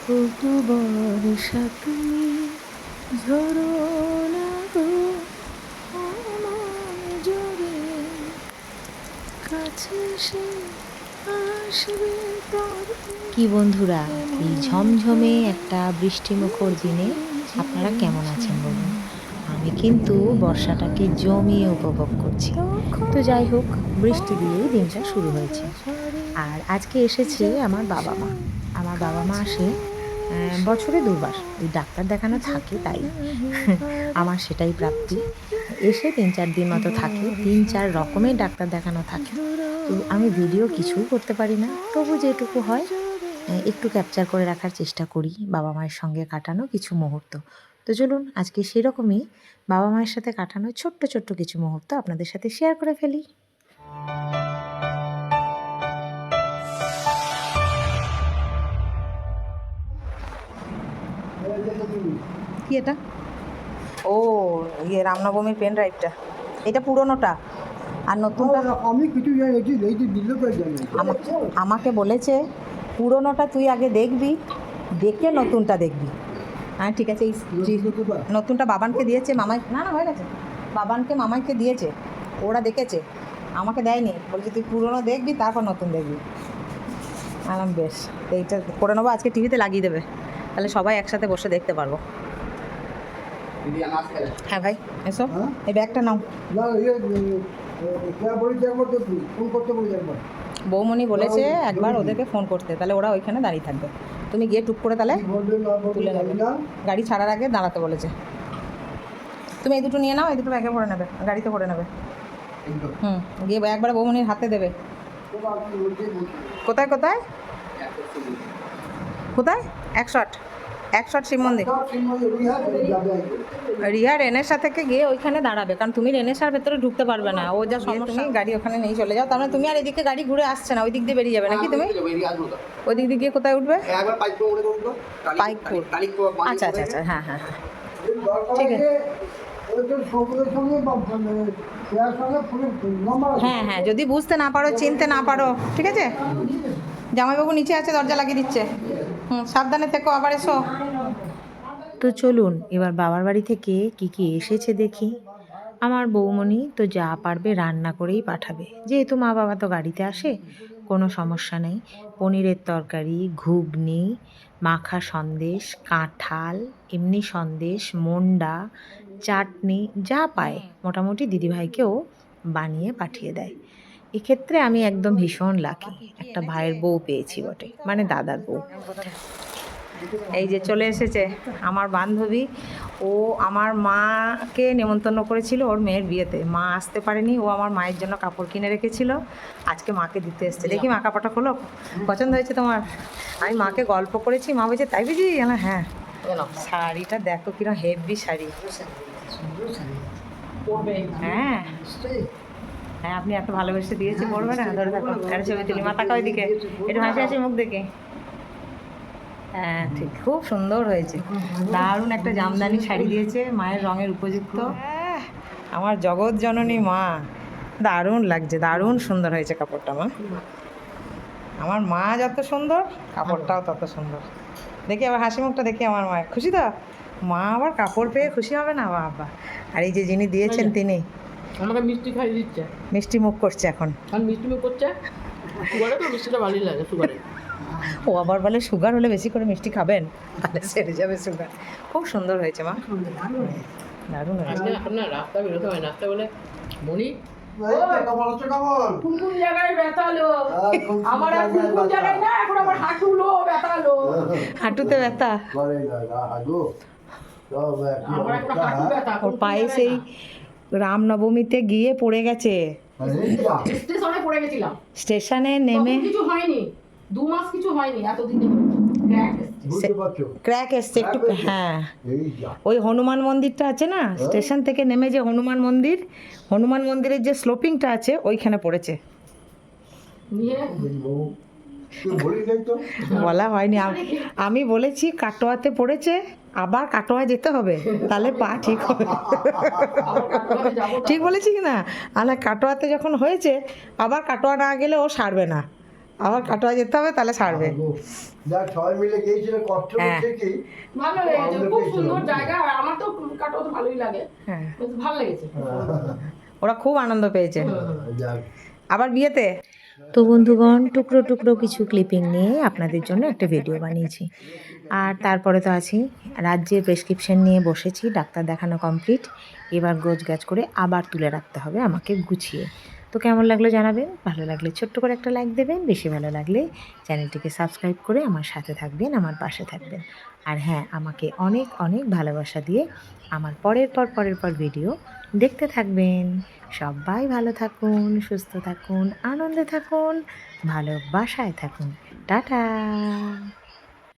তবু বর্ষা তুমি ঝরো না গো আমার জোরে, কাছে সে আসবে তবে। কি বন্ধুরা, এই ঝমঝমে একটা বৃষ্টিমুখর দিনে আপনারা কেমন আছেন বলুন? আমি কিন্তু বর্ষাটাকে জমিয়ে উপভোগ করছি। তো যাই হোক, বৃষ্টি দিয়েই দিনটা শুরু হয়েছে। আর আজকে এসেছে আমার বাবা মা। আমার বাবা মা আসে বছরে দুবার, ওই ডাক্তার দেখানো থাকে তাই। আমার সেটাই প্রাপ্তি। এসে ৩-৪ দিন মতো থাকে, ৩-৪ রকমের ডাক্তার দেখানো থাকে। তো আমি ভিডিও কিছুই করতে পারি না, তবু যেটুকু হয় একটু ক্যাপচার করে রাখার চেষ্টা করি বাবা মায়ের সঙ্গে কাটানো কিছু মুহূর্ত। তো চলুন আজকে সেরকমই বাবা মায়ের সাথে কাটানো ছোট্ট ছোট্ট কিছু মুহূর্ত আপনাদের সাথে শেয়ার করে ফেলি। কি এটা? ও, রামনবমীর পেন ড্রাইভটা। এটা পুরোনোটা, আর নতুনটা আমি কিছু জানি এই যে দিল্লি করে জানি আমাকে বলেছে পুরোনোটা তুই আগে দেখবি, দেখে নতুনটা দেখবি। হ্যাঁ ঠিক আছে, এই নতুনটা বাবানকে দিয়েছে, মামাই না না হয়ে গেছে, বাবানকে মামাইকে দিয়েছে, ওরা দেখেছে, আমাকে দেয়নি, বলছে তুই পুরোনো দেখবি তারপর নতুন দেখবি। আরাম বেশ, এইটা করে নেবো, আজকে টিভিতে লাগিয়ে দেবে, তাহলে সবাই একসাথে বসে দেখতে পারবো। হ্যাঁ ভাই এসো, এই ব্যাগটা নাও। বৌমণি বলেছে একবার ওদেরকে ফোন করতে, তাহলে ওরা ওইখানে দাঁড়িয়ে থাকবে, তুমি গিয়ে টুক করে তাহলে তুলে নেবে, গাড়ি ছাড়ার আগে দাঁড়াতে বলেছে। তুমি এই দুটো নিয়ে নাও, এই দুটো ব্যাগে ভরে নেবে, গাড়িতে ভরে নেবে। গিয়ে একবার বৌমণির হাতে দেবে। কোথায় কোথায় কোথায়? 108 শিব মন্দির। রিহা রেনেসা থেকে গিয়ে ওইখানে দাঁড়াবে, কারণ তুমি রেনেসার ভেতরে ঢুকতে পারবে না, ও যা সমস্যা, গাড়ি ওখানে নিয়ে চলে যাও, তার মানে তুমি আর এদিকে গাড়ি ঘুরে আসছে না, ওই দিক দিয়ে বেরিয়ে যাবে নাকি তুমি? ওই দিক দিয়ে গিয়ে কোথায় উঠবে? পাইকপুর। আচ্ছা আচ্ছা আচ্ছা, হ্যাঁ হ্যাঁ ঠিক আছে। হ্যাঁ হ্যাঁ, যদি বুঝতে না পারো, চিনতে না পারো, ঠিক আছে। জামাইবাবু নিচে আছে, দরজা লাগিয়ে দিচ্ছে। সাবধানে থেকো, আবার এসো। তো চলুন এবার বাবার বাড়ি থেকে কি কি এসেছে দেখি। আমার বৌমণি তো যা পারবে রান্না করেই পাঠাবে, যেহেতু মা বাবা তো গাড়িতে আসে, কোনো সমস্যা নেই। পনিরের তরকারি, ঘুগনি, মাখা সন্দেশ, কাঁঠাল, এমনি সন্দেশ, মন্ডা, চাটনি, যা পায় মোটামুটি দিদিভাইকেও বানিয়ে পাঠিয়ে দেয়। এক্ষেত্রে আমি একদম ভীষণ লাকি, একটা ভাইয়ের বউ পেয়েছি বটে, মানে দাদার বউ। এই যে চলে এসেছে আমার বান্ধবী, ও আমার মাকে নেমন্তন্ন করেছিল ওর মেয়ের বিয়েতে, মা আসতে পারেনি, ও আমার মায়ের জন্য কাপড় কিনে রেখেছিল, আজকে মাকে দিতে এসছে। দেখি মা কাপড়টা খোলো, পছন্দ হয়েছে তোমার? আমি মাকে গল্প করেছি, মা বলছে তাই বুঝি? হ্যাঁ, শাড়িটা দেখো কিরকম হেভি শাড়ি। হ্যাঁ হ্যাঁ, আপনি এত ভালোবেসে দিয়েছে, পড়বে না? ধরে থাকো, একটা ছবি তুলি, মা তাকা ওইদিকে, একটু হাসি হাসি মুখ দেখে। হ্যাঁ ঠিক, খুব সুন্দর হয়েছে, দারুণ একটা জামদানি শাড়ি দিয়েছে, মায়ের রঙের উপযুক্ত। আমার জগৎ জননী মা, দারুণ লাগছে, দারুণ সুন্দর হয়েছে কাপড়টা মা। আমার মা যত সুন্দর, কাপড়টাও তত সুন্দর। দেখি আবার হাসি মুখটা দেখি আমার মায়ের, খুশি তো? মা আবার কাপড় পেয়ে খুশি হবে না বাবা? আর এই যে যিনি দিয়েছেন তিনি আমাকে মিষ্টি খাইয়ে দিচ্ছে, মিষ্টি মুখ করছে এখন। কারণ মিষ্টি মুখ করছে, সুগারে তো মিষ্টিটা ভালোই লাগে, সুগারে। ও আবার বলে সুগার হলে বেশি করে মিষ্টি খাবেন, তাহলে সেরে যাবে সুগার। খুব সুন্দর হয়েছে মা, দারুণ হয়েছে। আপনার রাস্তা বেরোতে হয়, রাস্তা বলে মনি কোন কোন জায়গায় ব্যথালো আমার, কোন জায়গায় না, এখন আমার হাঁটুলো ব্যথালো, হাঁটুতে ব্যথা, আমার একটা হাঁটু ব্যথা। ওর পায়ে সেই রামনবমীতে গিয়ে পড়ে গেছে, স্টেশনে পড়ে গেছিলাম, স্টেশনে নেমে। কিছু হয়নি, 2 মাস কিছু হয়নি, এতদিনে ক্র্যাক এসছে একটু। হ্যাঁ, ওই হনুমান মন্দিরটা আছে না, স্টেশন থেকে নেমে যে হনুমান মন্দির, হনুমান মন্দিরের যে স্লোপিংটা আছে ওইখানে পড়েছে। নিয়ে বলা হয়নি, আমি বলেছি কাটোয়াতে পড়েছে, আবার কাটোয়া যেতে হবে, তাহলে পা ঠিক হবে। ঠিক বলেছি কি না? আর কাটোয়াতে যখন হয়েছে, আবার কাটোয়া না গেলে ও সারবে না, আবার কাটোয়া যেতে হবে, তাহলে ছাড়বে। যা সবাই মিলে গিয়েছিল কষ্ট হ্যাঁ। হচ্ছে কি ভালো হয়েছে, খুব সুন্দর জায়গা। আর আমার তো কাটোয়া তো ভালোই লাগে, হ্যাঁ, বেশ ভালো লেগেছে। ওরা খুব আনন্দ পেয়েছে যাক আবার বিয়েতে। তো বন্ধুগণ, টুকরো টুকরো কিছু ক্লিপিং নিয়ে আপনাদের জন্য একটা ভিডিও বানিয়েছি। আর তারপরে তো আছি, রাজ্যের প্রেসক্রিপশন নিয়ে বসেছি, ডাক্তার দেখানো কমপ্লিট। এবার গোছগাছ করে আবার তুলে রাখতে হবে আমাকে গুছিয়ে। তো কেমন লাগলো জানাবেন, ভালো লাগলে ছোট্ট করে একটা লাইক দেবেন, বেশি ভালো লাগলে চ্যানেলটিকে সাবস্ক্রাইব করে আমার সাথে থাকবেন, আমার পাশে থাকবেন। আর হ্যাঁ, আমাকে অনেক অনেক ভালোবাসা দিয়ে আমার পরের পর ভিডিও দেখতে থাকবেন। সবাই ভালো থাকুন, সুস্থ থাকুন, আনন্দে থাকুন, ভালোবাসায় থাকুন। টাটা।